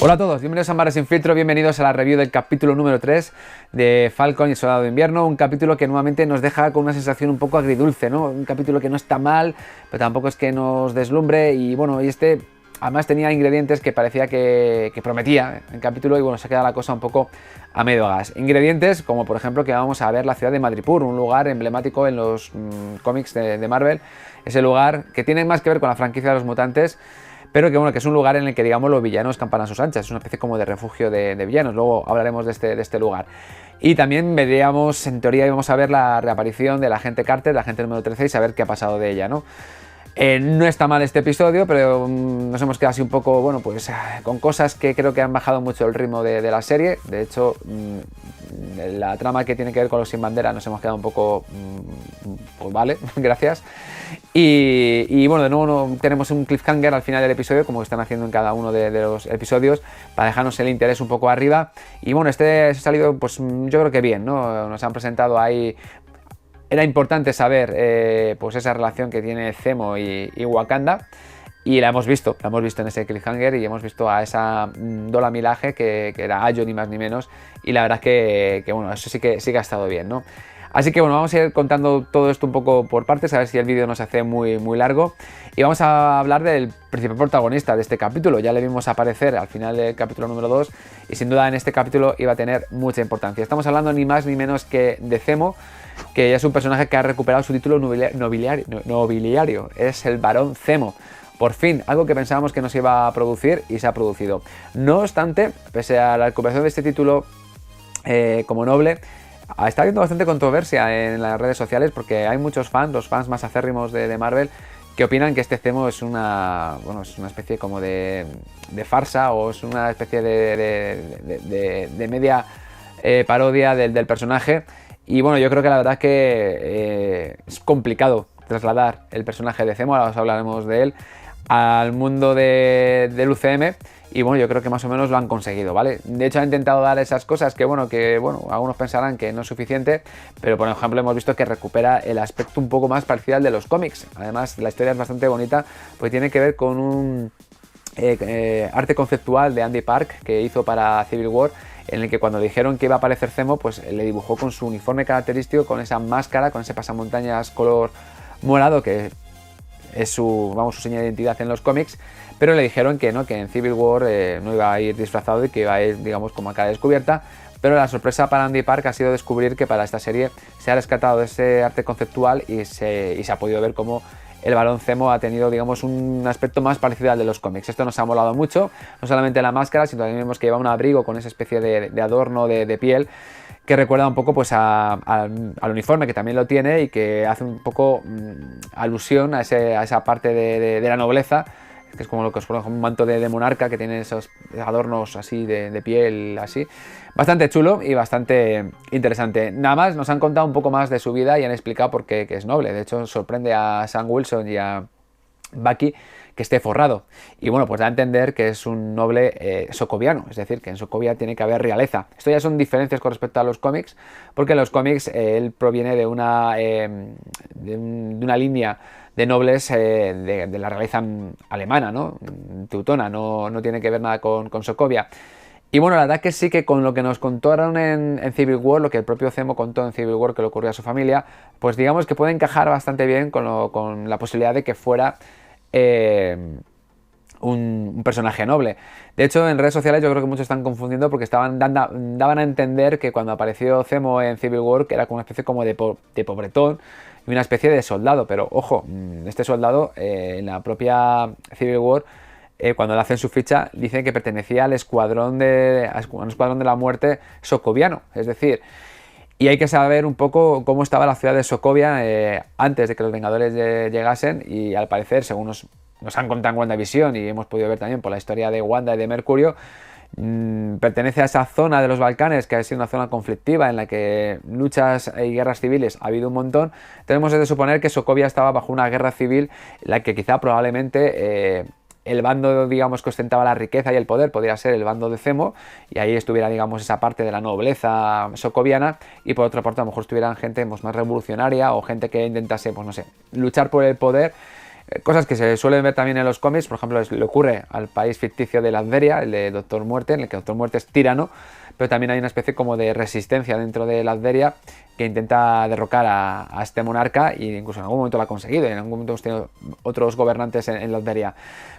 Hola a todos, bienvenidos a Mares sin Filtro, bienvenidos a la review del capítulo número 3 de Falcon y el Soldado de Invierno, un capítulo que nuevamente nos deja con una sensación un poco agridulce, ¿no? Un capítulo que no está mal, pero tampoco es que nos deslumbre y bueno, además tenía ingredientes que parecía que prometía el capítulo y bueno, se queda la cosa un poco a medio gas. Ingredientes como por ejemplo que vamos a ver la ciudad de Madripoor, un lugar emblemático en los cómics de Marvel, ese lugar que tiene más que ver con la franquicia de los mutantes, pero que bueno, que es un lugar en el que digamos los villanos campan a sus anchas, es una especie como de refugio de villanos, luego hablaremos de este lugar. Y también veríamos, en teoría íbamos a ver la reaparición de la agente Carter, la agente número 13 y saber qué ha pasado de ella, ¿no? No está mal este episodio, pero nos hemos quedado así un poco, bueno, pues con cosas que creo que han bajado mucho el ritmo de la serie. De hecho, la trama que tiene que ver con los sin bandera nos hemos quedado un poco, pues vale, gracias. Y bueno, de nuevo tenemos un cliffhanger al final del episodio, como están haciendo en cada uno de los episodios, para dejarnos el interés un poco arriba. Y bueno, este ha salido, pues yo creo que bien, ¿no? Nos han presentado ahí. Era importante saber pues esa relación que tiene Zemo y Wakanda, y la hemos visto en ese cliffhanger, y hemos visto a esa Dola Milaje que era Ayo ni más ni menos, y la verdad que bueno, eso sí que ha estado bien, ¿no? Así que bueno, vamos a ir contando todo esto un poco por partes, a ver si el vídeo no se hace muy largo, y vamos a hablar del principal protagonista de este capítulo. Ya le vimos aparecer al final del capítulo número 2 y sin duda en este capítulo iba a tener mucha importancia. Estamos hablando ni más ni menos que de Zemo, que ya es un personaje que ha recuperado su título nobiliario, es el Barón Zemo. Por fin, algo que pensábamos que no se iba a producir y se ha producido. No obstante, pese a la recuperación de este título como noble, está habiendo bastante controversia en las redes sociales porque hay muchos fans, los fans más acérrimos de Marvel, que opinan que este Zemo es una especie como de farsa, o es una especie de media parodia del personaje. Y bueno, yo creo que la verdad es que es complicado trasladar el personaje de Zemo, ahora os hablaremos de él, al mundo del UCM, y bueno, yo creo que más o menos lo han conseguido, ¿vale? De hecho, ha intentado dar esas cosas que bueno, algunos pensarán que no es suficiente, pero por ejemplo hemos visto que recupera el aspecto un poco más parecido al de los cómics. Además, la historia es bastante bonita, pues tiene que ver con un arte conceptual de Andy Park que hizo para Civil War, en el que cuando le dijeron que iba a aparecer Zemo, pues le dibujó con su uniforme característico, con esa máscara, con ese pasamontañas color morado, que es su seña de identidad en los cómics, pero le dijeron que no, que en Civil War no iba a ir disfrazado y que iba a ir, digamos, como a cara descubierta. Pero la sorpresa para Andy Park ha sido descubrir que para esta serie se ha rescatado ese arte conceptual y se ha podido ver cómo el Barón Zemo ha tenido, digamos, un aspecto más parecido al de los cómics. Esto nos ha molado mucho, no solamente la máscara, sino también vemos que lleva un abrigo con esa especie de adorno de piel que recuerda un poco pues al uniforme, que también lo tiene, y que hace un poco alusión a esa parte de la nobleza, que es como lo que os pongo, un manto de monarca que tiene esos adornos así de piel, así. Bastante chulo y bastante interesante. Nada más, nos han contado un poco más de su vida y han explicado por qué que es noble. De hecho, sorprende a Sam Wilson y a Bucky que esté forrado. Y bueno, pues da a entender que es un noble socoviano, es decir, que en Sokovia tiene que haber realeza. Esto ya son diferencias con respecto a los cómics, porque en los cómics él proviene de una línea de nobles de la realeza alemana, ¿no? Teutona, no tiene que ver nada con Sokovia. Y bueno, la verdad que sí, que con lo que nos contaron en Civil War, lo que el propio Zemo contó en Civil War que le ocurrió a su familia, pues digamos que puede encajar bastante bien con la posibilidad de que fuera un personaje noble. De hecho, en redes sociales yo creo que muchos están confundiendo porque daban a entender que cuando apareció Zemo en Civil War, que era como una especie como de pobretón y una especie de soldado. Pero ojo, este soldado en la propia Civil War, cuando le hacen su ficha, dicen que pertenecía al escuadrón de la muerte socoviano. Es decir, y hay que saber un poco cómo estaba la ciudad de Sokovia antes de que los Vengadores llegasen, y al parecer, según nos han contado en WandaVision y hemos podido ver también por la historia de Wanda y de Mercurio, pertenece a esa zona de los Balcanes que ha sido una zona conflictiva en la que luchas y guerras civiles ha habido un montón. Tenemos de suponer que Sokovia estaba bajo una guerra civil en la que quizá probablemente el bando, digamos, que ostentaba la riqueza y el poder podría ser el bando de Zemo, y ahí estuviera, digamos, esa parte de la nobleza socoviana, y por otra parte a lo mejor estuvieran gente pues, más revolucionaria, o gente que intentase, pues no sé, luchar por el poder Cosas que se suelen ver también en los cómics, por ejemplo, le ocurre al país ficticio de Latveria, el de Doctor Muerte, en el que Doctor Muerte es tirano, pero también hay una especie como de resistencia dentro de Latveria que intenta derrocar a este monarca, y incluso en algún momento lo ha conseguido, y en algún momento hemos tenido otros gobernantes en Latveria.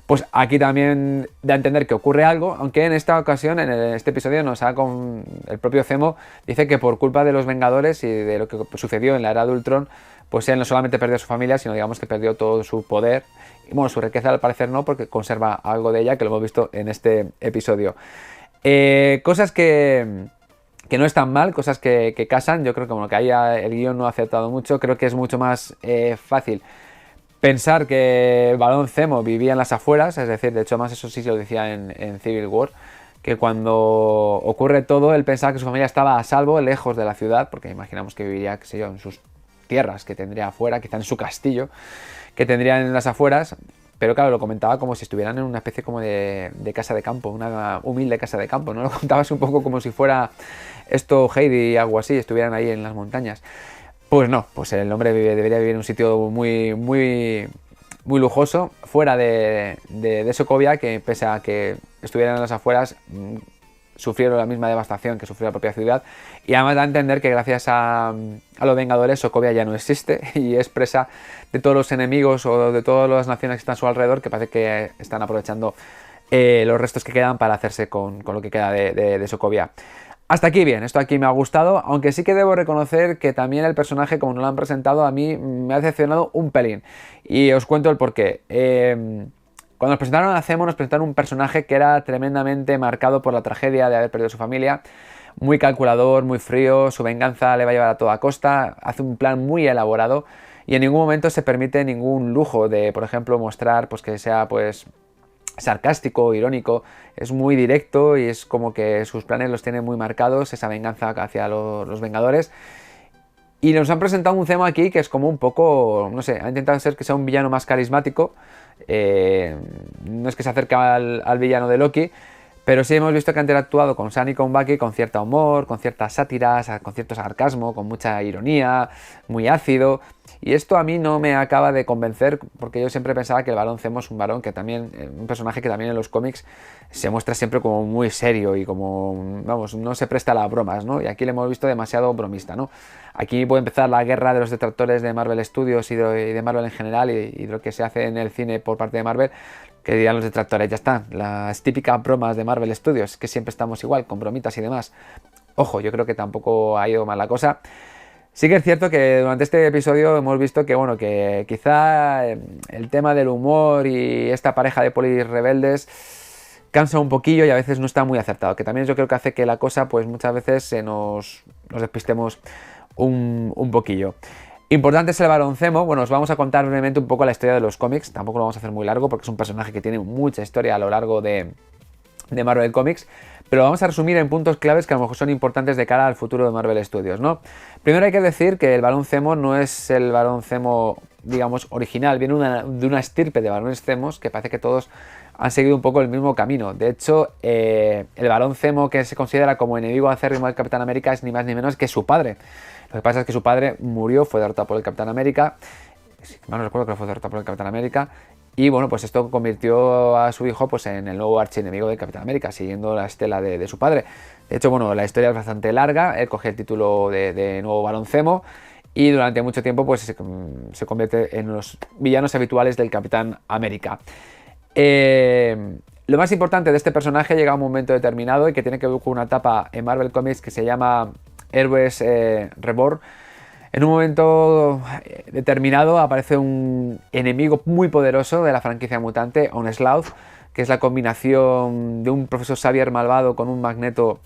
Pues aquí también da a entender que ocurre algo, aunque en esta ocasión, en este episodio, el propio Zemo dice que por culpa de los Vengadores y de lo que sucedió en la era de Ultron, pues él no solamente perdió a su familia, sino digamos que perdió todo su poder. Y bueno, su riqueza al parecer no, porque conserva algo de ella, que lo hemos visto en este episodio. Cosas que no están mal, cosas que casan. Yo creo que como que ahí el guión no ha acertado mucho. Creo que es mucho más fácil pensar que el Barón Zemo vivía en las afueras, es decir, de hecho más eso sí se lo decía en Civil War, que cuando ocurre todo él pensaba que su familia estaba a salvo, lejos de la ciudad, porque imaginamos que viviría, qué sé yo, en sus tierras que tendría afuera, quizá en su castillo que tendría en las afueras. Pero claro, lo comentaba como si estuvieran en una especie como de casa de campo, una humilde casa de campo, ¿no? Lo contabas un poco como si fuera esto Heidi, algo así, estuvieran ahí en las montañas. Pues no, pues el hombre debería vivir en un sitio muy, muy, muy lujoso, fuera de Sokovia, que pese a que estuvieran en las afueras, sufrieron la misma devastación que sufrió la propia ciudad. Y además da a entender que gracias a los Vengadores, Sokovia ya no existe y es presa de todos los enemigos o de todas las naciones que están a su alrededor, que parece que están aprovechando los restos que quedan para hacerse con lo que queda de Sokovia. Hasta aquí bien, esto aquí me ha gustado, aunque sí que debo reconocer que también el personaje, como nos lo han presentado, a mí me ha decepcionado un pelín. Y os cuento el porqué. Cuando nos presentaron a Zemo, nos presentaron un personaje que era tremendamente marcado por la tragedia de haber perdido a su familia, muy calculador, muy frío, su venganza le va a llevar a toda costa, hace un plan muy elaborado y en ningún momento se permite ningún lujo de, por ejemplo, mostrar pues que sea pues sarcástico, irónico. Es muy directo y es como que sus planes los tiene muy marcados, esa venganza hacia los Vengadores. Y nos han presentado un Zemo aquí que es como un poco, no sé, ha intentado ser que sea un villano más carismático. No es que se acerque al villano de Loki, pero sí hemos visto que ha interactuado con Sam y con Bucky con cierto humor, con ciertas sátiras, con cierto sarcasmo, con mucha ironía, muy ácido. Y esto a mí no me acaba de convencer, porque yo siempre pensaba que el Barón Zemo es un varón que también, un personaje que también en los cómics se muestra siempre como muy serio y como, vamos, no se presta a las bromas, ¿no? Y aquí le hemos visto demasiado bromista, ¿no? Aquí puede empezar la guerra de los detractores de Marvel Studios y de Marvel en general y de lo que se hace en el cine por parte de Marvel, que dirán los detractores, ya está, las típicas bromas de Marvel Studios, que siempre estamos igual, con bromitas y demás. Ojo, yo creo que tampoco ha ido mal la cosa. Sí que es cierto que durante este episodio hemos visto que, bueno, que quizá el tema del humor y esta pareja de polis rebeldes cansa un poquillo y a veces no está muy acertado, que también yo creo que hace que la cosa, pues muchas veces nos despistemos un poquillo. Importante es el Barón Zemo. Bueno, os vamos a contar brevemente un poco la historia de los cómics, tampoco lo vamos a hacer muy largo porque es un personaje que tiene mucha historia a lo largo de Marvel Comics, pero lo vamos a resumir en puntos claves que a lo mejor son importantes de cara al futuro de Marvel Studios, ¿no? Primero hay que decir que el Barón Zemo no es el Barón Zemo, digamos, original, viene de una estirpe de Barones Zemos que parece que todos han seguido un poco el mismo camino. De hecho, el Barón Zemo que se considera como enemigo acérrimo del Capitán América es ni más ni menos que su padre. Lo que pasa es que su padre murió, fue derrotado por el Capitán América, si no recuerdo que fue derrotado por el Capitán América, y bueno, pues esto convirtió a su hijo pues en el nuevo archienemigo del Capitán América, siguiendo la estela de su padre. De hecho, bueno, la historia es bastante larga, él coge el título de nuevo Barón Zemo y durante mucho tiempo pues se convierte en los villanos habituales del Capitán América. Lo más importante de este personaje llega a un momento determinado y que tiene que ver con una etapa en Marvel Comics que se llama Héroes Reborn. En un momento determinado aparece un enemigo muy poderoso de la franquicia mutante, Onslaught, que es la combinación de un profesor Xavier malvado con un Magneto,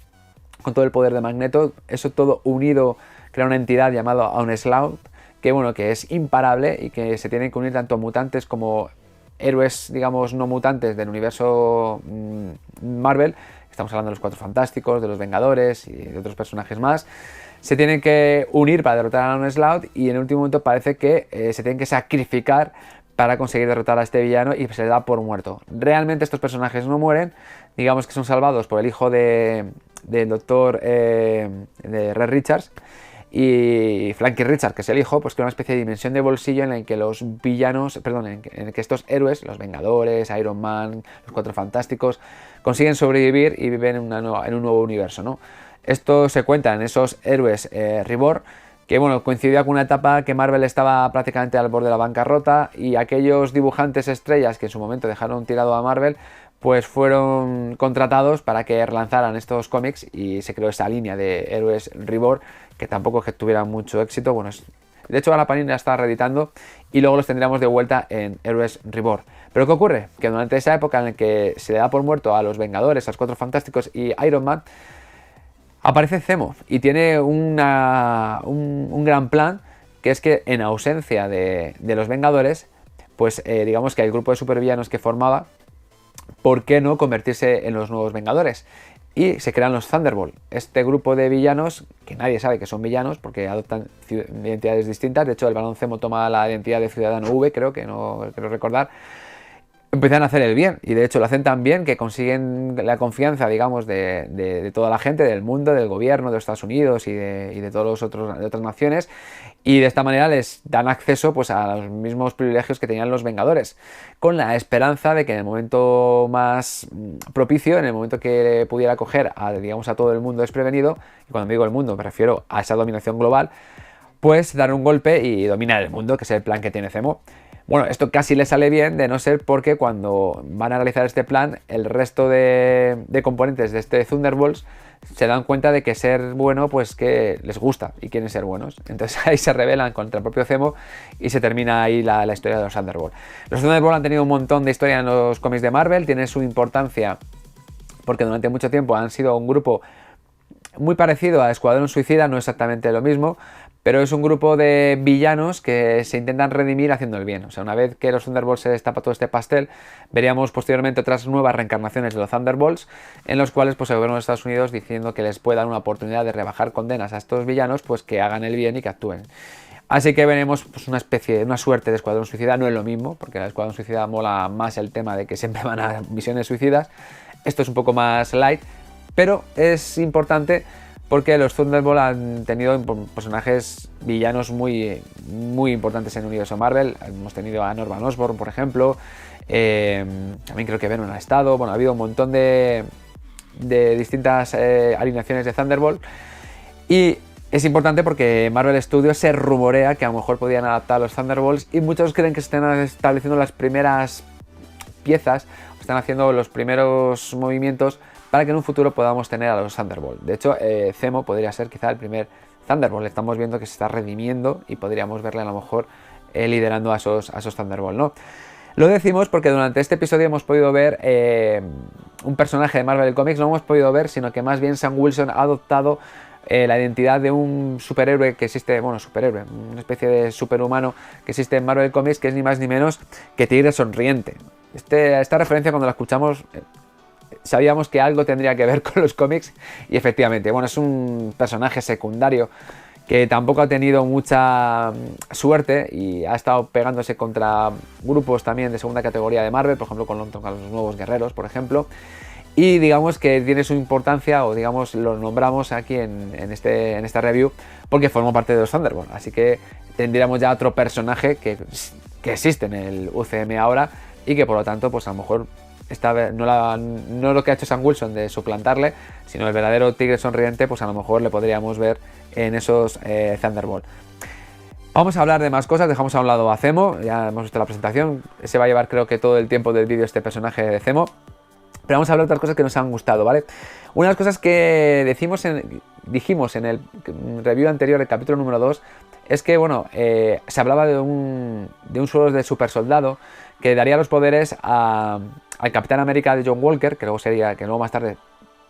con todo el poder de Magneto. Eso todo unido crea una entidad llamada Onslaught, que bueno, que es imparable y que se tienen que unir tanto mutantes como héroes, digamos, no mutantes del universo Marvel. Estamos hablando de los Cuatro Fantásticos, de los Vengadores y de otros personajes más. Se tienen que unir para derrotar a Onslaught y en el último momento parece que se tienen que sacrificar para conseguir derrotar a este villano y se le da por muerto. Realmente estos personajes no mueren, digamos que son salvados por el hijo del doctor de Reed Richards y Frankie Richards, que es el hijo, pues crea una especie de dimensión de bolsillo en la que los villanos, perdón, en que estos héroes, los Vengadores, Iron Man, los Cuatro Fantásticos, consiguen sobrevivir y viven en un nuevo universo, ¿no? Esto se cuenta en esos héroes Reborn, que bueno, coincidía con una etapa que Marvel estaba prácticamente al borde de la bancarrota y aquellos dibujantes estrellas que en su momento dejaron tirado a Marvel, pues fueron contratados para que relanzaran estos cómics y se creó esa línea de héroes Reborn, que tampoco es que tuviera mucho éxito. Bueno, de hecho, a la Panini la está reeditando y luego los tendríamos de vuelta en Héroes Reborn. Pero ¿qué ocurre? Que durante esa época en la que se le da por muerto a los Vengadores, a los Cuatro Fantásticos y Iron Man, aparece Zemo y tiene un gran plan, que es que en ausencia de los Vengadores, pues digamos que el grupo de supervillanos que formaba, ¿por qué no convertirse en los nuevos Vengadores? Y se crean los Thunderbolt, este grupo de villanos que nadie sabe que son villanos porque adoptan identidades distintas. De hecho, el Barón Zemo toma la identidad de Ciudadano V, creo recordar. Empiezan a hacer el bien y de hecho lo hacen tan bien que consiguen la confianza, digamos, de toda la gente, del mundo, del gobierno de los Estados Unidos y de todos los otros de otras naciones, y de esta manera les dan acceso pues a los mismos privilegios que tenían los Vengadores, con la esperanza de que en el momento más propicio, en el momento que pudiera coger digamos, a todo el mundo desprevenido, y cuando digo el mundo me refiero a esa dominación global, pues dar un golpe y dominar el mundo, que es el plan que tiene Zemo. Bueno, esto casi le sale bien, de no ser porque cuando van a realizar este plan, el resto de componentes de este Thunderbolts se dan cuenta de que ser bueno, pues que les gusta y quieren ser buenos. Entonces ahí se rebelan contra el propio Zemo y se termina ahí la historia de los Thunderbolts. Los Thunderbolts han tenido un montón de historia en los cómics de Marvel, tienen su importancia porque durante mucho tiempo han sido un grupo muy parecido a Escuadrón Suicida, no exactamente lo mismo, pero es un grupo de villanos que se intentan redimir haciendo el bien. O sea, una vez que los Thunderbolts se destapa todo este pastel, veríamos posteriormente otras nuevas reencarnaciones de los Thunderbolts, en los cuales pues, el gobierno de Estados Unidos, diciendo que les puede dar una oportunidad de rebajar condenas a estos villanos, pues que hagan el bien y que actúen. Así que veremos pues, una suerte de Escuadrón Suicida. No es lo mismo, porque el Escuadrón Suicida mola más el tema de que siempre van a misiones suicidas. Esto es un poco más light, pero es importante porque los Thunderbolts han tenido personajes villanos muy importantes en el universo Marvel. Hemos tenido a Norman Osborn, por ejemplo. También creo que Venom ha estado. Bueno, ha habido un montón de distintas alineaciones de Thunderbolt. Y es importante porque Marvel Studios se rumorea que a lo mejor podían adaptar a los Thunderbolts. Y muchos creen que se están estableciendo las primeras piezas, están haciendo los primeros movimientos para que en un futuro podamos tener a los Thunderbolt. De hecho, Zemo podría ser quizá el primer Thunderbolt. Estamos viendo que se está redimiendo y podríamos verle a lo mejor liderando a esos Thunderbolt, ¿no? Lo decimos porque durante este episodio hemos podido ver un personaje de Marvel Comics, no hemos podido ver, sino que más bien Sam Wilson ha adoptado la identidad de un superhéroe que existe, bueno, superhéroe, una especie de superhumano que existe en Marvel Comics, que es ni más ni menos que Tigre Sonriente. Esta referencia, cuando la escuchamos, sabíamos que algo tendría que ver con los cómics y efectivamente, bueno, es un personaje secundario que tampoco ha tenido mucha suerte y ha estado pegándose contra grupos también de segunda categoría de Marvel, por ejemplo con los Nuevos Guerreros, por ejemplo, y digamos que tiene su importancia, o digamos lo nombramos aquí en esta review porque formó parte de los Thunderbolts, así que tendríamos ya otro personaje que existe en el UCM ahora y que por lo tanto pues a lo mejor esta vez no lo que ha hecho Sam Wilson de suplantarle, sino el verdadero Tigre Sonriente, pues a lo mejor le podríamos ver en esos Thunderbolt. Vamos a hablar de más cosas, dejamos a un lado a Zemo, ya hemos visto la presentación, se va a llevar creo que todo el tiempo del vídeo este personaje de Zemo, pero vamos a hablar de otras cosas que nos han gustado, ¿vale? Una de las cosas que dijimos en el review anterior, el capítulo número 2, es que, bueno, se hablaba de un suero de super soldado que daría los poderes al Capitán América de John Walker, que luego más tarde,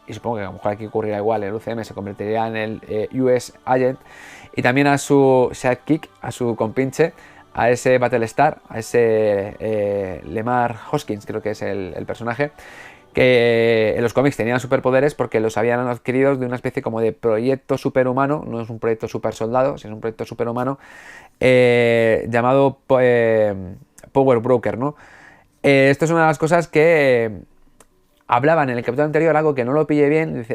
y supongo que a lo mejor aquí ocurrirá igual, el UCM se convertiría en el US Agent, y también a su sidekick, a su compinche, a ese Battlestar, a ese Lemar Hoskins, creo que es el personaje, que en los cómics tenían superpoderes porque los habían adquirido de una especie como de proyecto superhumano, no es un proyecto super soldado, sino un proyecto superhumano llamado Power Broker, ¿no? Esto es una de las cosas que hablaban en el capítulo anterior, algo que no lo pillé bien,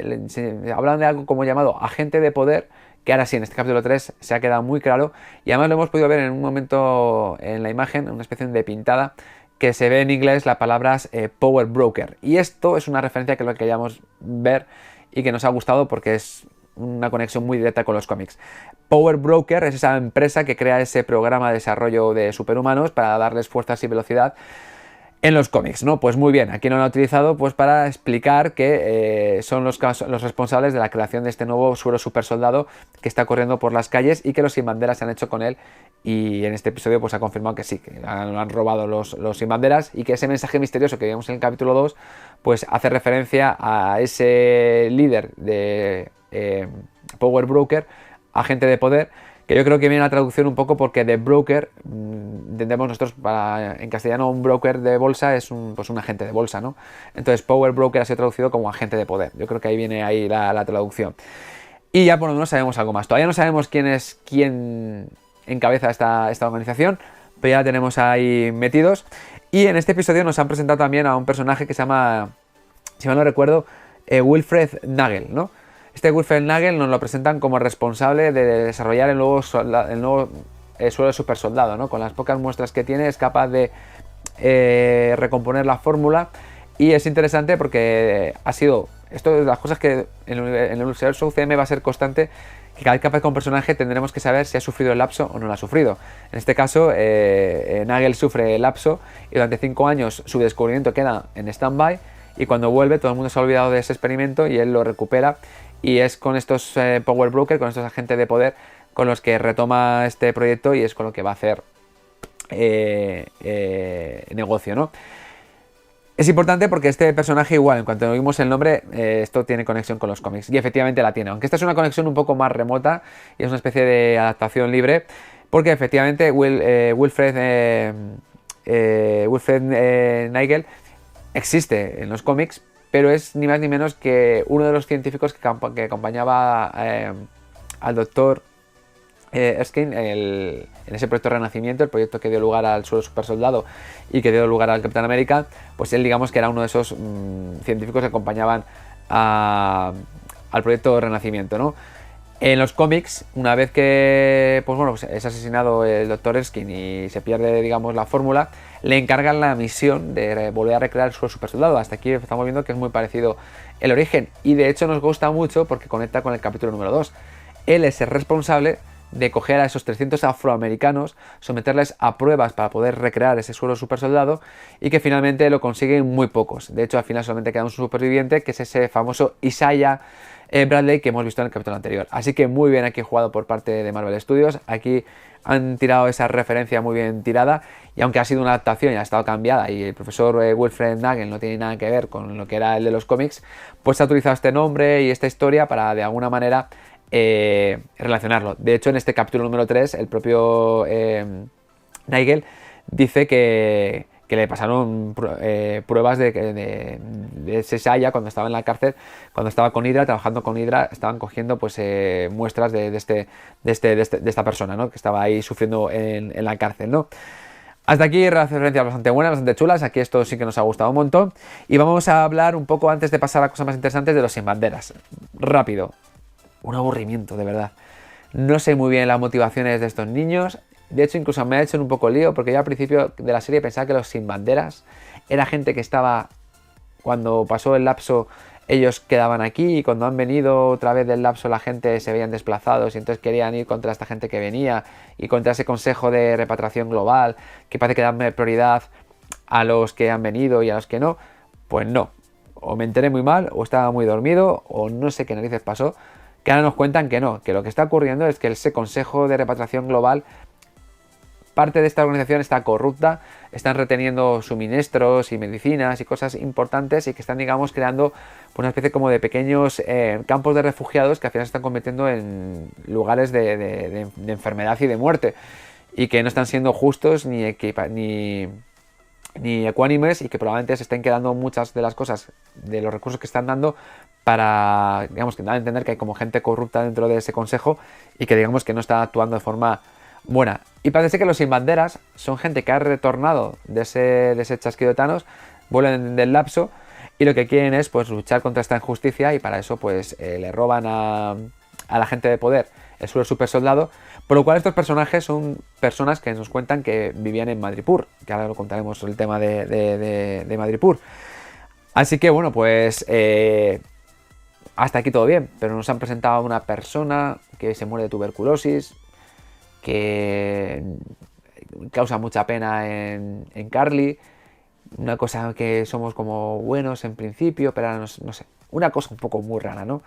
hablaban de algo como llamado agente de poder, que ahora sí, en este capítulo 3 se ha quedado muy claro, y además lo hemos podido ver en un momento en la imagen, una especie de pintada, que se ve en inglés las palabras Power Broker, y esto es una referencia que lo queríamos ver y que nos ha gustado porque es una conexión muy directa con los cómics. Power Broker es esa empresa que crea ese programa de desarrollo de superhumanos para darles fuerzas y velocidad en los cómics, ¿no? Pues muy bien, aquí lo han utilizado pues para explicar que son los responsables de la creación de este nuevo suero super soldado que está corriendo por las calles y que los Sin Banderas se han hecho con él, y en este episodio pues ha confirmado que sí, que lo han robado los Sin Banderas, y que ese mensaje misterioso que vimos en el capítulo 2 pues hace referencia a ese líder de Power Broker, agente de poder, que yo creo que viene la traducción un poco porque de broker, entendemos nosotros en castellano un broker de bolsa es pues un agente de bolsa, ¿no? Entonces Power Broker ha sido traducido como agente de poder. Yo creo que ahí viene la traducción. Y ya por lo menos sabemos algo más. Todavía no sabemos quién encabeza esta organización, pero ya la tenemos ahí metidos. Y en este episodio nos han presentado también a un personaje que se llama, si mal no recuerdo, Wilfred Nagel, ¿no? Este Wilfred Nagel nos lo presentan como responsable de desarrollar el nuevo suero super soldado, ¿no? Con las pocas muestras que tiene es capaz de recomponer la fórmula, y es interesante porque ha sido, esto de las cosas que en el universo UCM va a ser constante, que cada vez que aparezca un personaje tendremos que saber si ha sufrido el lapso o no lo ha sufrido. En este caso, Nagel sufre el lapso y durante 5 años su descubrimiento queda en stand-by, y cuando vuelve todo el mundo se ha olvidado de ese experimento y él lo recupera, y es con estos Power Broker, con estos agentes de poder, con los que retoma este proyecto y es con lo que va a hacer negocio, ¿no? Es importante porque este personaje igual, en cuanto vimos el nombre, esto tiene conexión con los cómics, y efectivamente la tiene, aunque esta es una conexión un poco más remota y es una especie de adaptación libre, porque efectivamente Wilfred Nagel existe en los cómics, pero es ni más ni menos que uno de los científicos que acompañaba al doctor Erskine en ese proyecto Renacimiento, el proyecto que dio lugar al suero super soldado y que dio lugar al Capitán América. Pues él, digamos que era uno de esos científicos que acompañaban al proyecto Renacimiento, ¿no? En los cómics, una vez que pues es asesinado el Dr. Erskine y se pierde, digamos, la fórmula, le encargan la misión de volver a recrear el suero super soldado. Hasta aquí estamos viendo que es muy parecido el origen, y de hecho nos gusta mucho porque conecta con el capítulo número 2. Él es el responsable de coger a esos 300 afroamericanos, someterles a pruebas para poder recrear ese suero super soldado, y que finalmente lo consiguen muy pocos. De hecho, al final solamente queda un superviviente, que es ese famoso Isaiah Bradley que hemos visto en el capítulo anterior. Así que muy bien aquí jugado por parte de Marvel Studios. Aquí han tirado esa referencia muy bien tirada, y aunque ha sido una adaptación y ha estado cambiada y el profesor Wilfred Nagel no tiene nada que ver con lo que era el de los cómics, pues ha utilizado este nombre y esta historia para de alguna manera relacionarlo. De hecho, en este capítulo número 3 el propio Nagel dice que le pasaron pruebas de Isaiah cuando estaba en la cárcel, cuando estaba con Hydra, trabajando con Hydra, estaban cogiendo pues muestras de esta persona, ¿no? Que estaba ahí sufriendo en la cárcel, ¿no? Hasta aquí referencias bastante buenas, bastante chulas. Aquí esto sí que nos ha gustado un montón, y vamos a hablar un poco, antes de pasar a cosas más interesantes, de los Sin Banderas. Rápido. Un aburrimiento, de verdad. No sé muy bien las motivaciones de estos niños. De hecho, incluso me ha hecho un poco lío, porque yo al principio de la serie pensaba que los Sin Banderas era gente que estaba, cuando pasó el lapso, ellos quedaban aquí, y cuando han venido otra vez del lapso la gente se veían desplazados, y entonces querían ir contra esta gente que venía y contra ese consejo de repatriación global que parece que dan prioridad a los que han venido y a los que no. Pues no. O me enteré muy mal, o estaba muy dormido, o no sé qué narices pasó, que ahora nos cuentan que no, que lo que está ocurriendo es que ese Consejo de Repatriación Global, parte de esta organización está corrupta, están reteniendo suministros y medicinas y cosas importantes, y que están, digamos, creando una especie como de pequeños campos de refugiados que al final se están convirtiendo en lugares de enfermedad y de muerte, y que no están siendo justos ni ecuánimes, y que probablemente se estén quedando muchas de las cosas, de los recursos que están dando, para, digamos, que dan a entender que hay como gente corrupta dentro de ese consejo, y que, digamos, que no está actuando de forma buena. Y parece que los Sin Banderas son gente que ha retornado de ese chasquido de Thanos, vuelven del lapso, y lo que quieren es pues luchar contra esta injusticia, y para eso pues le roban a la gente de poder super soldado, por lo cual estos personajes son personas que nos cuentan que vivían en Madripoor, que ahora lo contaremos el tema de Madripoor. Así que bueno, pues hasta aquí todo bien, pero nos han presentado a una persona que se muere de tuberculosis, que causa mucha pena en Carly, una cosa que somos como buenos en principio, pero ahora no sé, una cosa un poco muy rara, ¿no?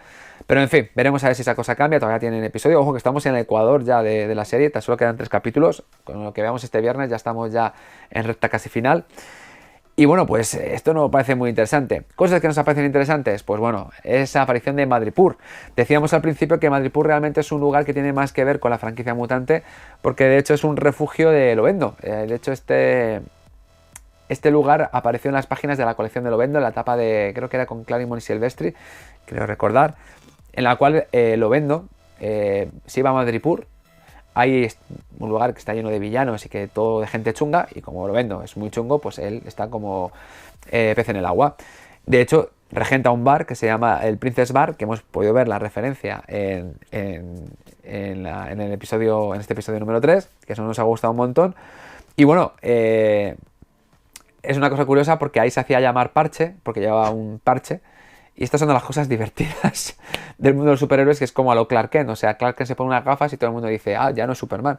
Pero en fin, veremos a ver si esa cosa cambia, todavía tienen episodio, ojo que estamos en el Ecuador ya de la serie, tan solo quedan 3 capítulos, con lo que veamos este viernes ya estamos ya en recta casi final. Y bueno, pues esto nos parece muy interesante. Cosas que nos parecen interesantes, pues bueno, esa aparición de Madripoor. Decíamos al principio que Madripoor realmente es un lugar que tiene más que ver con la franquicia mutante, porque de hecho es un refugio de Lobezno. De hecho este lugar apareció en las páginas de la colección de Lobezno, en la etapa de, creo que era con Claremont y Silvestri, creo recordar, en la cual Lobezno se iba a Madripoor. Hay un lugar que está lleno de villanos y que todo de gente chunga, y como Lobezno es muy chungo, pues él está como pez en el agua. De hecho, regenta un bar que se llama el Princess Bar, que hemos podido ver la referencia en este episodio número 3, que eso nos ha gustado un montón. Y bueno, es una cosa curiosa porque ahí se hacía llamar Parche, porque llevaba un parche. Y estas son de las cosas divertidas del mundo de los superhéroes, que es como a lo Clark Kent. O sea, Clark Kent se pone unas gafas y todo el mundo dice, ah, ya no es Superman.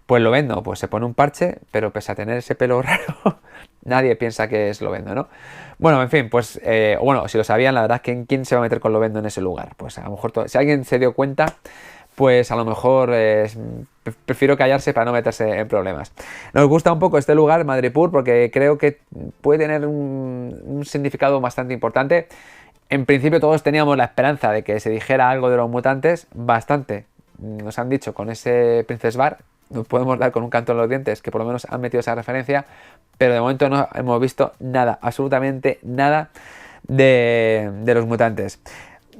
Pues Lobezno, pues se pone un parche, pero pese a tener ese pelo raro, nadie piensa que es Lobezno, ¿no? Bueno, en fin, pues, bueno, si lo sabían, la verdad es que ¿quién se va a meter con Lobezno en ese lugar? Pues a lo mejor, si alguien se dio cuenta, pues a lo mejor prefiero callarse para no meterse en problemas. Nos gusta un poco este lugar, Madripoor, porque creo que puede tener un significado bastante importante. En principio todos teníamos la esperanza de que se dijera algo de los mutantes, bastante. Nos han dicho con ese Princess Bar, nos podemos dar con un canto en los dientes, que por lo menos han metido esa referencia, pero de momento no hemos visto nada, absolutamente nada de los mutantes.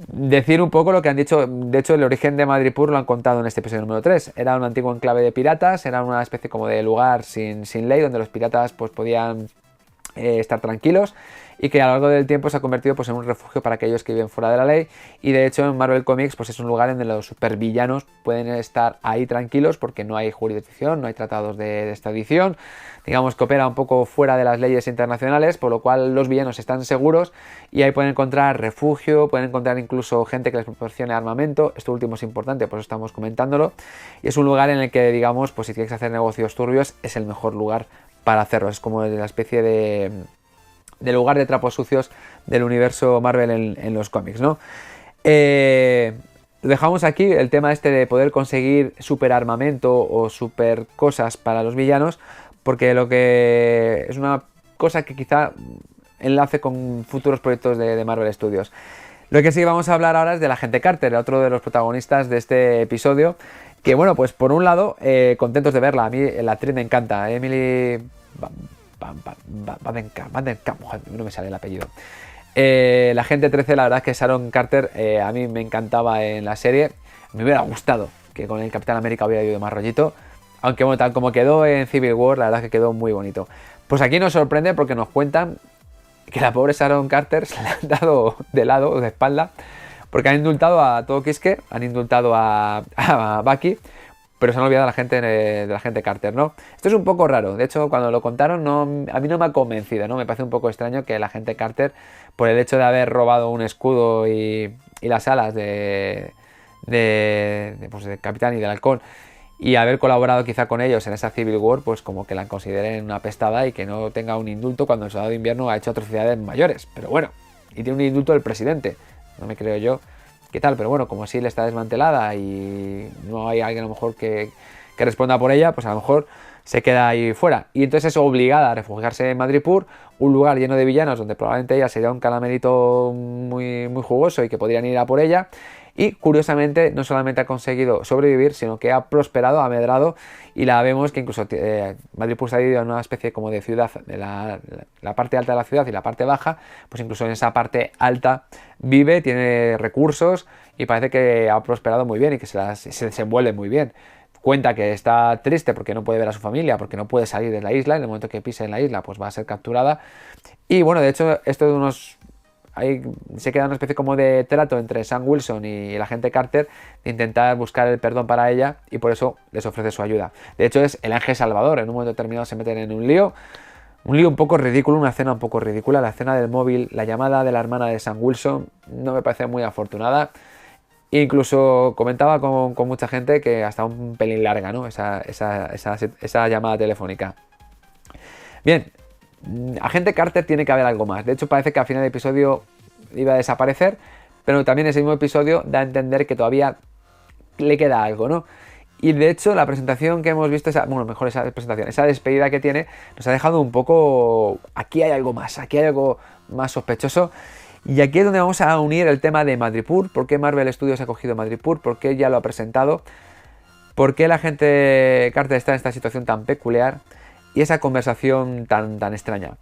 Decir un poco lo que han dicho, de hecho el origen de Madripoor lo han contado en este episodio número 3, era un antiguo enclave de piratas, era una especie como de lugar sin ley, donde los piratas pues podían estar tranquilos, y que a lo largo del tiempo se ha convertido pues en un refugio para aquellos que viven fuera de la ley, y de hecho en Marvel Comics pues es un lugar en donde los supervillanos pueden estar ahí tranquilos porque no hay jurisdicción, no hay tratados de extradición, digamos que opera un poco fuera de las leyes internacionales, por lo cual los villanos están seguros y ahí pueden encontrar refugio, pueden encontrar incluso gente que les proporcione armamento. Esto último es importante, por eso estamos comentándolo, y es un lugar en el que, digamos, pues si tienes que hacer negocios turbios es el mejor lugar para hacerlo, es como la especie de lugar de trapos sucios del universo Marvel en los cómics, ¿no? Lo dejamos aquí, el tema este de poder conseguir super armamento o super cosas para los villanos, porque lo que es una cosa que quizá enlace con futuros proyectos de Marvel Studios. Lo que sí vamos a hablar ahora es de la Agente Carter, otro de los protagonistas de este episodio, que bueno, pues por un lado, contentos de verla, a mí la actriz me encanta, Emily Vandenkamp, no me sale el apellido. La Agente 13, la verdad es que Sharon Carter a mí me encantaba en la serie. Me hubiera gustado que con el Capitán América hubiera ido más rollito, aunque bueno, tal como quedó en Civil War, la verdad es que quedó muy bonito. Pues aquí nos sorprende porque nos cuentan que la pobre Sharon Carter se le han dado de lado o de espalda, porque han indultado a todo Quisque, han indultado a Bucky, pero se han olvidado de la Agente Carter, ¿no? Esto es un poco raro, de hecho cuando lo contaron a mí no me ha convencido, ¿no? Me parece un poco extraño que la Agente Carter, por el hecho de haber robado un escudo y las alas de Capitán y del Halcón, y haber colaborado quizá con ellos en esa Civil War, pues como que la consideren una pestada y que no tenga un indulto cuando el Soldado de Invierno ha hecho atrocidades mayores, pero bueno, y tiene un indulto del presidente, no me creo yo qué tal, pero bueno, como SEAL está desmantelada y no hay alguien a lo mejor que responda por ella, pues a lo mejor se queda ahí fuera. Y entonces es obligada a refugiarse en Madripoor, un lugar lleno de villanos donde probablemente ella sería un calamerito muy, muy jugoso y que podrían ir a por ella. Y curiosamente no solamente ha conseguido sobrevivir, sino que ha prosperado, ha medrado, y la vemos que incluso Madripoor se ha dividido en una especie como de ciudad, de la parte alta de la ciudad y la parte baja, pues incluso en esa parte alta vive, tiene recursos y parece que ha prosperado muy bien y que se desenvuelve muy bien. Cuenta que está triste porque no puede ver a su familia, porque no puede salir de la isla, en el momento que pise en la isla pues va a ser capturada. Y bueno, de hecho esto de unos ahí se queda una especie como de trato entre Sam Wilson y el agente Carter de intentar buscar el perdón para ella, y por eso les ofrece su ayuda. De hecho es el ángel salvador. En un momento determinado se meten en un lío un poco ridículo, una escena un poco ridícula. La escena del móvil, la llamada de la hermana de Sam Wilson, no me parece muy afortunada. Incluso comentaba con mucha gente que hasta un pelín larga, ¿no? Esa llamada telefónica. Bien, agente Carter tiene que haber algo más. De hecho parece que al final del episodio iba a desaparecer, pero también ese mismo episodio da a entender que todavía le queda algo, ¿no? Y de hecho la presentación que hemos visto, esa presentación, esa despedida que tiene, nos ha dejado un poco... Aquí hay algo más sospechoso. Y aquí es donde vamos a unir el tema de Madripoor. ¿Por qué Marvel Studios ha cogido Madripoor? ¿Por qué ya lo ha presentado? ¿Por qué la gente Carter está en esta situación tan peculiar? Y esa conversación tan extraña.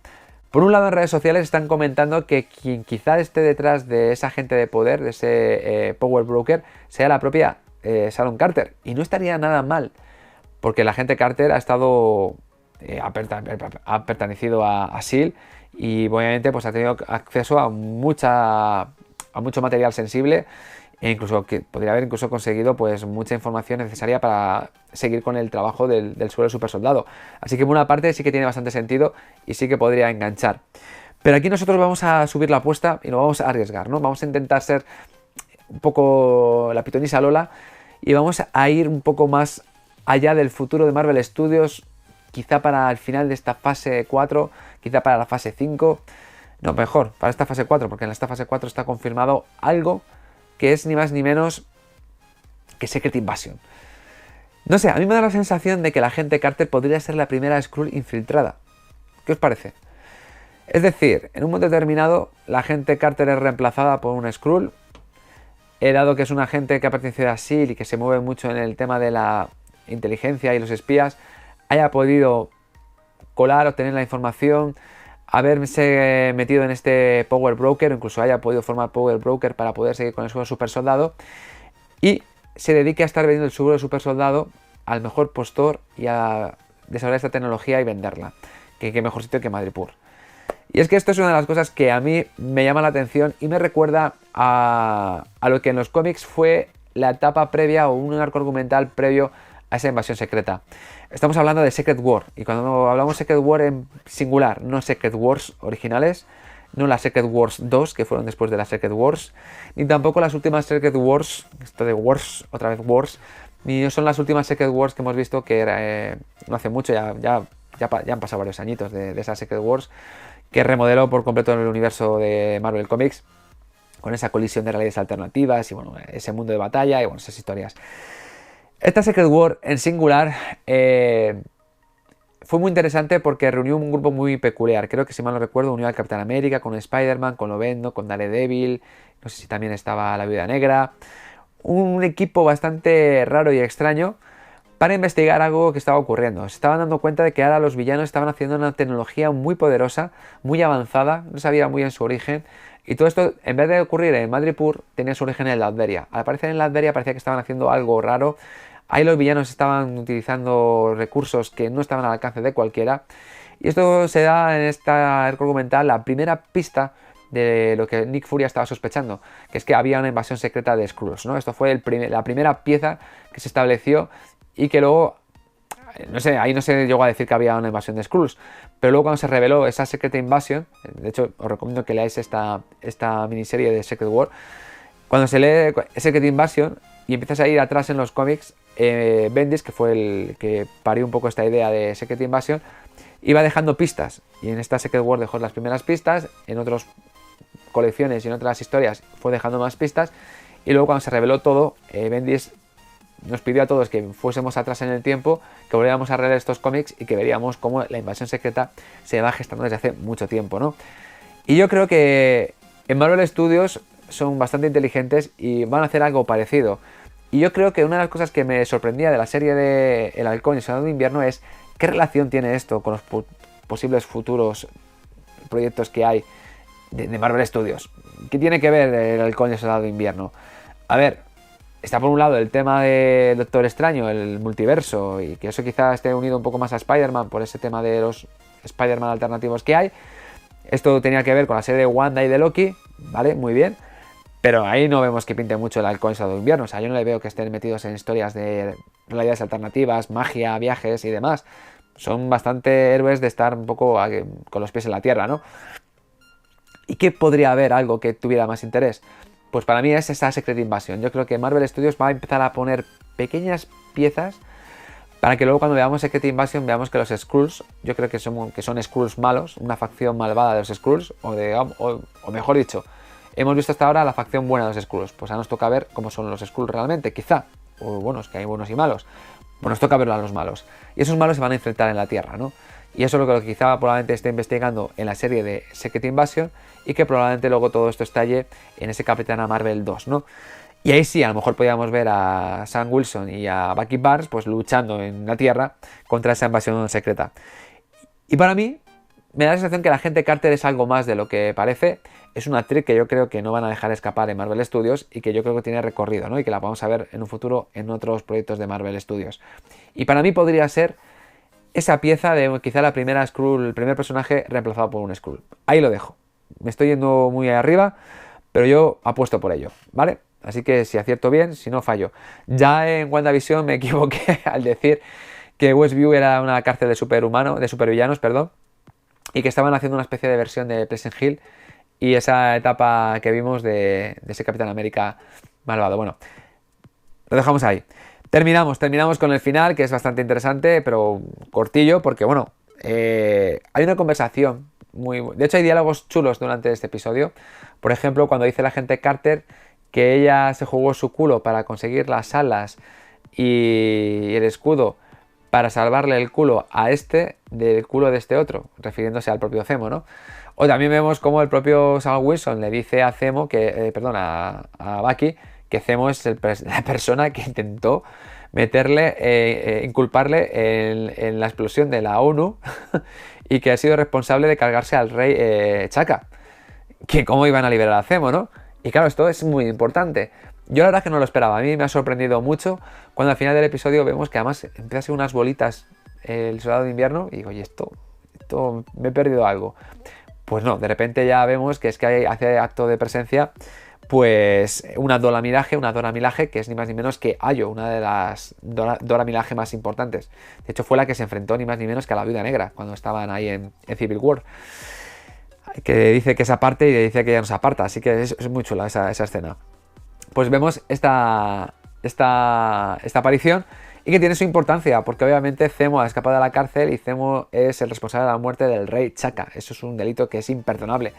Por un lado, en redes sociales están comentando que quien quizá esté detrás de esa agente de poder, de ese Power Broker, sea la propia Sharon Carter. Y no estaría nada mal, porque la agente Carter ha estado... ha pertenecido a S.H.I.E.L.D. y obviamente pues ha tenido acceso a mucho material sensible, e incluso que podría haber incluso conseguido pues mucha información necesaria para seguir con el trabajo del suelo super soldado. Así que por una parte sí que tiene bastante sentido y sí que podría enganchar. Pero aquí nosotros vamos a subir la apuesta y nos vamos a arriesgar, ¿no? Vamos a intentar ser un poco la pitonisa Lola y vamos a ir un poco más allá del futuro de Marvel Studios, quizá para el final de esta fase 4, quizá para la fase 5, no, mejor, para esta fase 4, porque en esta fase 4 está confirmado algo que es ni más ni menos que Secret Invasion. No sé, a mí me da la sensación de que la agente Carter podría ser la primera Skrull infiltrada. ¿Qué os parece? Es decir, en un momento determinado la agente Carter es reemplazada por una Skrull. He dado que es un agente que ha pertenecido a S.H.I.E.L.D. y que se mueve mucho en el tema de la inteligencia y los espías, haya podido colar, obtener la información, haberse metido en este Power Broker, o incluso haya podido formar Power Broker para poder seguir con el suelo super soldado, y se dedique a estar vendiendo el suelo super soldado al mejor postor y a desarrollar esta tecnología y venderla. Que mejor sitio que Madripoor. Y es que esto es una de las cosas que a mí me llama la atención y me recuerda a lo que en los cómics fue la etapa previa o un arco argumental previo a esa invasión secreta. Estamos hablando de Secret War, y cuando hablamos Secret War en singular, no Secret Wars originales, no las Secret Wars 2 que fueron después de las Secret Wars, ni tampoco las últimas Secret Wars, esto de Wars, otra vez Wars, ni son las últimas Secret Wars que hemos visto que no hace mucho, ya han pasado varios añitos de esas Secret Wars, que remodeló por completo el universo de Marvel Comics, con esa colisión de realidades alternativas y bueno, ese mundo de batalla y bueno, esas historias. Esta Secret War en singular fue muy interesante porque reunió un grupo muy peculiar. Creo que, si mal no recuerdo, unió al Capitán América, con Spider-Man, con Lobezno, con Daredevil, no sé si también estaba la Viuda Negra. Un equipo bastante raro y extraño para investigar algo que estaba ocurriendo. Se estaban dando cuenta de que ahora los villanos estaban haciendo una tecnología muy poderosa, muy avanzada, no sabía muy bien su origen. Y todo esto, en vez de ocurrir en Madripoor, tenía su origen en Latveria. Al parecer en Latveria parecía que estaban haciendo algo raro. Ahí los villanos estaban utilizando recursos que no estaban al alcance de cualquiera. Y esto se da en esta arco argumental la primera pista de lo que Nick Fury estaba sospechando, que es que había una invasión secreta de Skrulls, ¿no? Esto fue la primera pieza que se estableció y que luego, no sé, ahí no se llegó a decir que había una invasión de Skrulls, pero luego cuando se reveló esa Secret Invasion, de hecho os recomiendo que leáis esta miniserie de Secret War, cuando se lee Secret Invasion y empiezas a ir atrás en los cómics, Bendis, que fue el que parió un poco esta idea de Secret Invasion, iba dejando pistas, y en esta Secret War dejó las primeras pistas, en otras colecciones y en otras historias fue dejando más pistas, y luego cuando se reveló todo, Bendis nos pidió a todos que fuésemos atrás en el tiempo, que volviéramos a leer estos cómics y que veríamos cómo la invasión secreta se va gestando desde hace mucho tiempo, ¿no? Y yo creo que en Marvel Studios son bastante inteligentes y van a hacer algo parecido. Y yo creo que una de las cosas que me sorprendía de la serie de El Halcón y el Soldado de Invierno es qué relación tiene esto con los posibles futuros proyectos que hay de Marvel Studios. ¿Qué tiene que ver El Halcón y el Soldado de Invierno? A ver, está por un lado el tema de Doctor Extraño, el multiverso, y que eso quizás esté unido un poco más a Spider-Man por ese tema de los Spider-Man alternativos que hay. Esto tenía que ver con la serie de Wanda y de Loki, ¿vale? Muy bien. Pero ahí no vemos que pinte mucho el Halcón Soldado de Invierno. O sea, yo no le veo que estén metidos en historias de realidades alternativas, magia, viajes y demás. Son bastante héroes de estar un poco con los pies en la tierra, ¿no? ¿Y qué podría haber algo que tuviera más interés? Pues para mí es esa Secret Invasion. Yo creo que Marvel Studios va a empezar a poner pequeñas piezas para que luego cuando veamos Secret Invasion veamos que los Skrulls, yo creo que son Skrulls malos, una facción malvada de los Skrulls, o mejor dicho, hemos visto hasta ahora la facción buena de los Skrulls. Pues ahora nos toca ver cómo son los Skrulls realmente, quizá. O bueno, es que hay buenos y malos. Pues nos toca verlo a los malos. Y esos malos se van a enfrentar en la Tierra, ¿no? Y eso es lo que quizá probablemente esté investigando en la serie de Secret Invasion y que probablemente luego todo esto estalle en ese Capitana Marvel 2, ¿no? Y ahí sí, a lo mejor podríamos ver a Sam Wilson y a Bucky Barnes pues luchando en la Tierra contra esa invasión secreta. Y para mí, me da la sensación que la gente Carter es algo más de lo que parece. Es una actriz que yo creo que no van a dejar escapar en Marvel Studios y que yo creo que tiene recorrido, ¿no? Y que la vamos a ver en un futuro en otros proyectos de Marvel Studios. Y para mí podría ser esa pieza de quizá la primera Skrull, el primer personaje reemplazado por un Skrull. Ahí lo dejo. Me estoy yendo muy arriba, pero yo apuesto por ello, ¿vale? Así que si acierto bien, si no fallo. Ya en WandaVision me equivoqué al decir que Westview era una cárcel de supervillanos, perdón, y que estaban haciendo una especie de versión de Pleasant Hill y esa etapa que vimos de ese Capitán América malvado. Bueno, lo dejamos ahí. Terminamos con el final, que es bastante interesante, pero cortillo, porque bueno, hay una conversación de hecho hay diálogos chulos durante este episodio. Por ejemplo, cuando dice la agente Carter que ella se jugó su culo para conseguir las alas y el escudo para salvarle el culo a este del culo de este otro, refiriéndose al propio Zemo, ¿no? O también vemos como el propio Sam Wilson le dice a Zemo que, a Bucky, que Zemo es la persona que intentó meterle, inculparle en la explosión de la ONU y que ha sido responsable de cargarse al rey Chaka. Que cómo iban a liberar a Zemo, ¿no? Y claro, esto es muy importante. Yo la verdad es que no lo esperaba. A mí me ha sorprendido mucho cuando al final del episodio vemos que además empieza a ser unas bolitas el Soldado de Invierno y digo, oye, esto me he perdido algo. Pues no, de repente ya vemos que es que hace acto de presencia pues una Dora Milaje, que es ni más ni menos que Ayo, una de las Dora Milaje más importantes. De hecho fue la que se enfrentó ni más ni menos que a la Viuda Negra cuando estaban ahí en Civil War. Que dice que se aparte y le dice que ya no se aparta, así que es muy chula esa escena. Pues vemos esta aparición y que tiene su importancia, porque obviamente Zemo ha escapado de la cárcel y Zemo es el responsable de la muerte del rey Chaka. Eso es un delito que es imperdonable.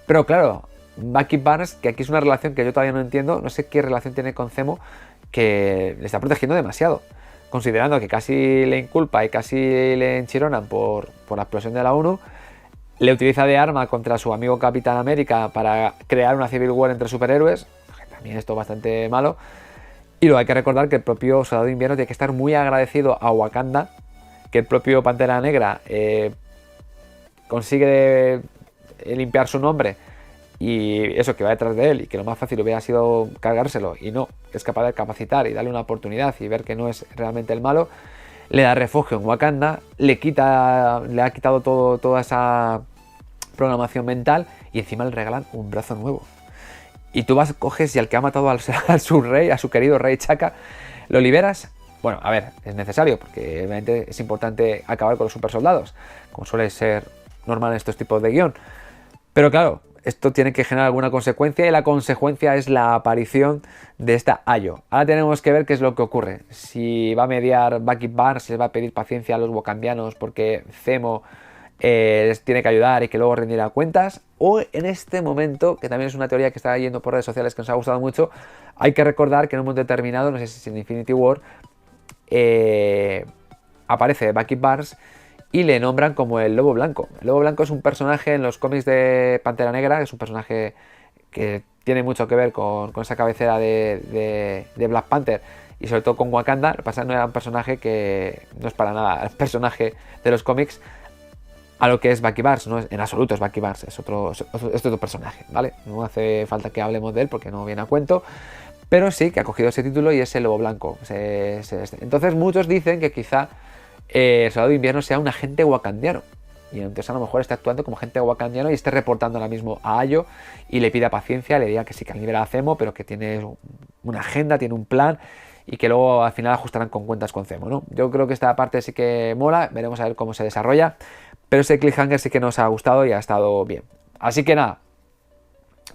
Pero claro, Bucky Barnes, que aquí es una relación que yo todavía no entiendo, no sé qué relación tiene con Zemo, que le está protegiendo demasiado, considerando que casi le inculpa y casi le enchironan por la explosión de la ONU. Le utiliza de arma contra su amigo Capitán América para crear una Civil War entre superhéroes. También esto es bastante malo. Y luego hay que recordar que el propio Soldado de Invierno tiene que estar muy agradecido a Wakanda, que el propio Pantera Negra consigue limpiar su nombre y eso, que va detrás de él, y que lo más fácil hubiera sido cargárselo y no, es capaz de capacitar y darle una oportunidad y ver que no es realmente el malo. Le da refugio en Wakanda, le ha quitado toda esa programación mental y encima le regalan un brazo nuevo. Y tú coges y al que ha matado a su querido rey Chaka, lo liberas. Bueno, a ver, es necesario porque obviamente es importante acabar con los supersoldados, como suele ser normal en estos tipos de guión. Pero claro, esto tiene que generar alguna consecuencia y la consecuencia es la aparición de esta Ayo. Ahora tenemos que ver qué es lo que ocurre. Si va a mediar Bucky Barnes, si les va a pedir paciencia a los wakandianos porque Zemo les tiene que ayudar y que luego rendirá cuentas, o en este momento, que también es una teoría que está yendo por redes sociales que nos ha gustado mucho, hay que recordar que en un momento determinado, no sé si es en Infinity War, aparece Bucky Barnes y le nombran como el Lobo Blanco. El Lobo Blanco es un personaje en los cómics de Pantera Negra, es un personaje que tiene mucho que ver con esa cabecera de Black Panther y sobre todo con Wakanda. Lo que pasa es que no era un personaje que no es para nada el personaje de los cómics a lo que es Bucky Barnes, no es, en absoluto es Bucky Barnes, es otro personaje, ¿vale? No hace falta que hablemos de él porque no viene a cuento, pero sí que ha cogido ese título y es el Lobo Blanco. Entonces muchos dicen que quizá el Soldado de Invierno sea un agente wakandiano. y entonces a lo mejor esté actuando como gente wakandiano y esté reportando ahora mismo a Ayo y le pida paciencia, le diga que sí que al nivel a Zemo, pero que tiene una agenda, tiene un plan y que luego al final ajustarán con cuentas con Zemo, ¿no? Yo creo que esta parte sí que mola, veremos a ver cómo se desarrolla, pero ese cliffhanger sí que nos ha gustado y ha estado bien. Así que nada,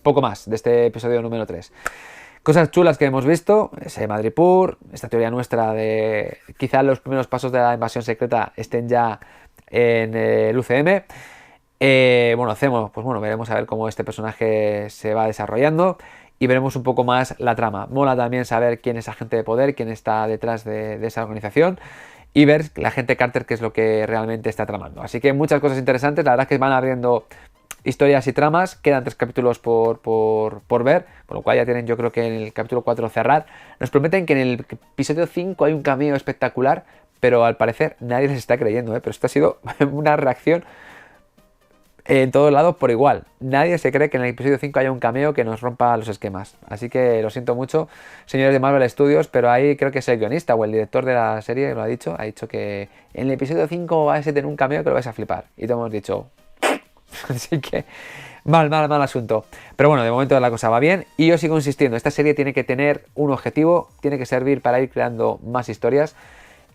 poco más de este episodio número 3. Cosas chulas que hemos visto, ese Madripoor, esta teoría nuestra de quizás los primeros pasos de la invasión secreta estén ya en el UCM. Bueno, Zemo, pues bueno, veremos a ver cómo este personaje se va desarrollando y veremos un poco más la trama. Mola también saber quién es agente de poder, quién está detrás de esa organización y ver la gente Carter qué es lo que realmente está tramando. Así que muchas cosas interesantes, la verdad es que van abriendo historias y tramas, quedan 3 capítulos por ver, por lo cual ya tienen yo creo que en el capítulo 4 cerrar. Nos prometen que en el episodio 5 hay un cameo espectacular, pero al parecer nadie les está creyendo, pero esto ha sido una reacción en todos lados por igual. Nadie se cree que en el episodio 5 haya un cameo que nos rompa los esquemas. Así que lo siento mucho, señores de Marvel Studios, pero ahí creo que es el guionista o el director de la serie lo ha dicho que en el episodio 5 vais a tener un cameo que lo vais a flipar. Y te hemos dicho... Así que mal asunto. Pero bueno, de momento la cosa va bien y yo sigo insistiendo, esta serie tiene que tener un objetivo, tiene que servir para ir creando más historias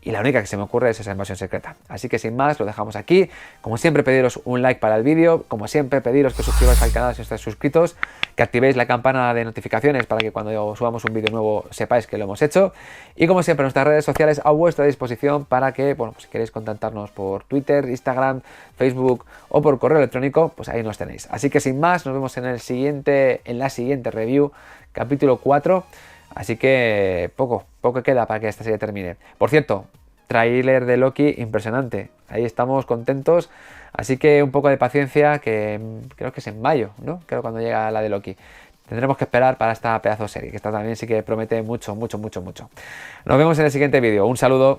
y la única que se me ocurre es esa invasión secreta. Así que sin más, lo dejamos aquí. Como siempre, pediros un like para el vídeo, como siempre, pediros que os suscribáis al canal si no estáis suscritos, que activéis la campana de notificaciones para que cuando subamos un vídeo nuevo sepáis que lo hemos hecho. Y como siempre, nuestras redes sociales a vuestra disposición para que, bueno, pues si queréis contactarnos por Twitter, Instagram, Facebook o por correo electrónico, pues ahí nos tenéis. Así que sin más, nos vemos en la siguiente review, capítulo 4. Así que poco queda para que esta serie termine. Por cierto, tráiler de Loki impresionante. Ahí estamos contentos. Así que un poco de paciencia, que creo que es en mayo, ¿no? Creo cuando llega la de Loki. Tendremos que esperar para esta pedazo de serie, que esta también sí que promete mucho. Nos vemos en el siguiente vídeo. Un saludo.